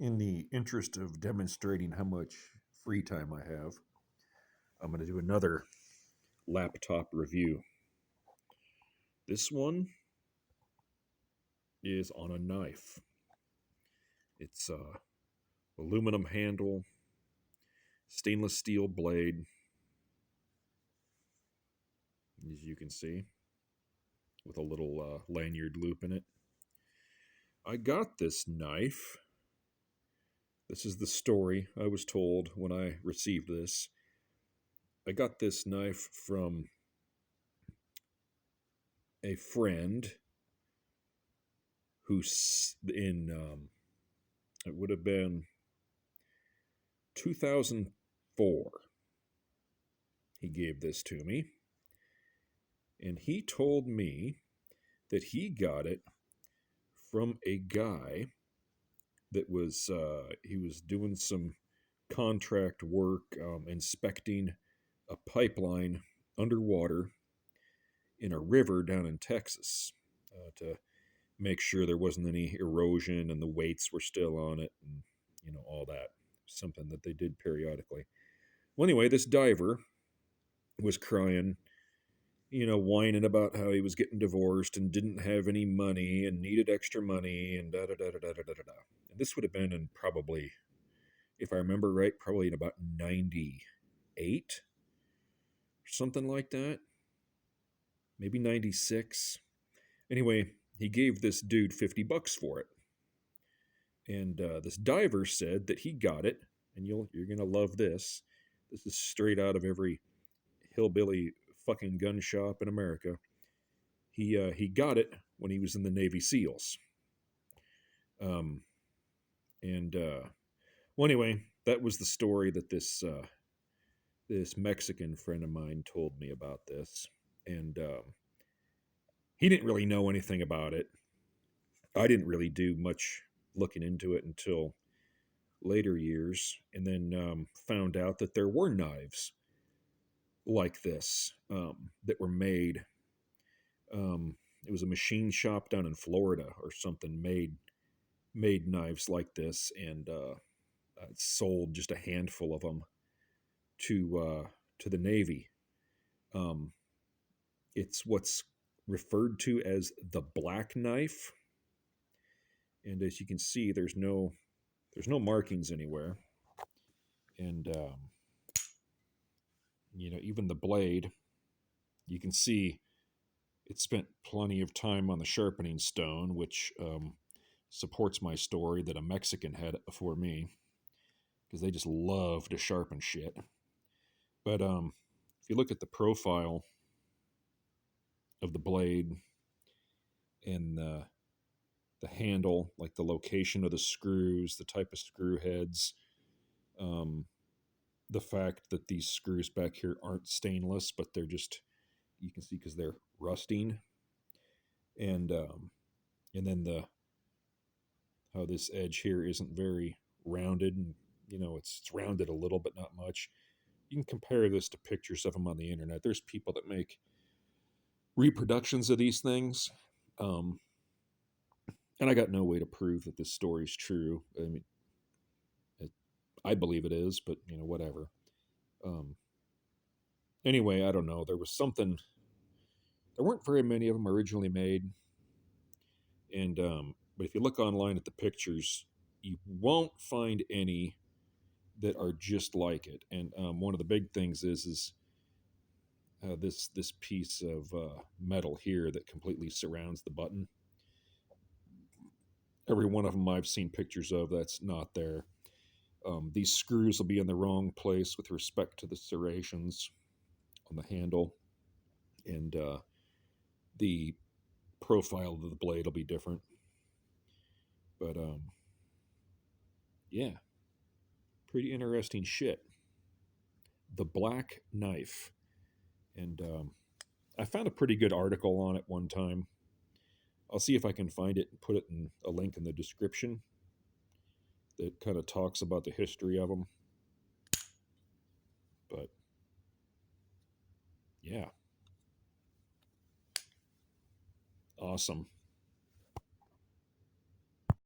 In the interest of demonstrating how much free time I have, I'm going to do another laptop review. This one is on a knife. It's aluminum handle, stainless steel blade, as you can see, with a little lanyard loop in it. I got this knife. This is the story I was told when I received this. I got this knife from a friend who's it would have been 2004. He gave this to me, and he told me that he got it from a guy that was he was doing some contract work, inspecting a pipeline underwater in a river down in Texas, to make sure there wasn't any erosion and the weights were still on it, and all that. Something that they did periodically. Well, anyway, this diver was crying, whining about how he was getting divorced and didn't have any money and needed extra money and da da da da da da da da. And this would have been in probably, if I remember right, probably in about 98 or something like that. Maybe 96. Anyway, he gave this dude $50 for it. And this diver said that he got it, and you're gonna love this. This is straight out of every hillbilly fucking gun shop in America. He got it when he was in the Navy SEALs. Um, and well, anyway, that was the story that this Mexican friend of mine told me about this, and he didn't really know anything about it. I didn't really do much looking into it until later years, and then found out that there were knives like this, that were made. It was a machine shop down in Florida or something made knives like this, and sold just a handful of them to the Navy. Um, it's what's referred to as the black knife, and as you can see, there's no markings anywhere, and even the blade, you can see it spent plenty of time on the sharpening stone, which supports my story that a Mexican had it before me, because they just love to sharpen shit. But if you look at the profile of the blade and the handle, like the location of the screws, the type of screw heads, um, the fact that these screws back here aren't stainless, but they're just, you can see because they're rusting, and then the how this edge here isn't very rounded, and it's rounded a little but not much. You can compare this to pictures of them on the internet. There's people that make reproductions of these things, um, and I got no way to prove that this story is true. I mean, it, I believe it is, but whatever. Um, anyway, I don't know. There was something. There weren't very many of them originally made, and but if you look online at the pictures, you won't find any that are just like it. And one of the big things is this piece of metal here that completely surrounds the button. Every one of them I've seen pictures of, that's not there. These screws will be in the wrong place with respect to the serrations on the handle, and the profile of the blade will be different. But yeah, pretty interesting shit. The black knife, and I found a pretty good article on it one time. I'll see if I can find it and put it in a link in the description that kind of talks about the history of them. But yeah, awesome.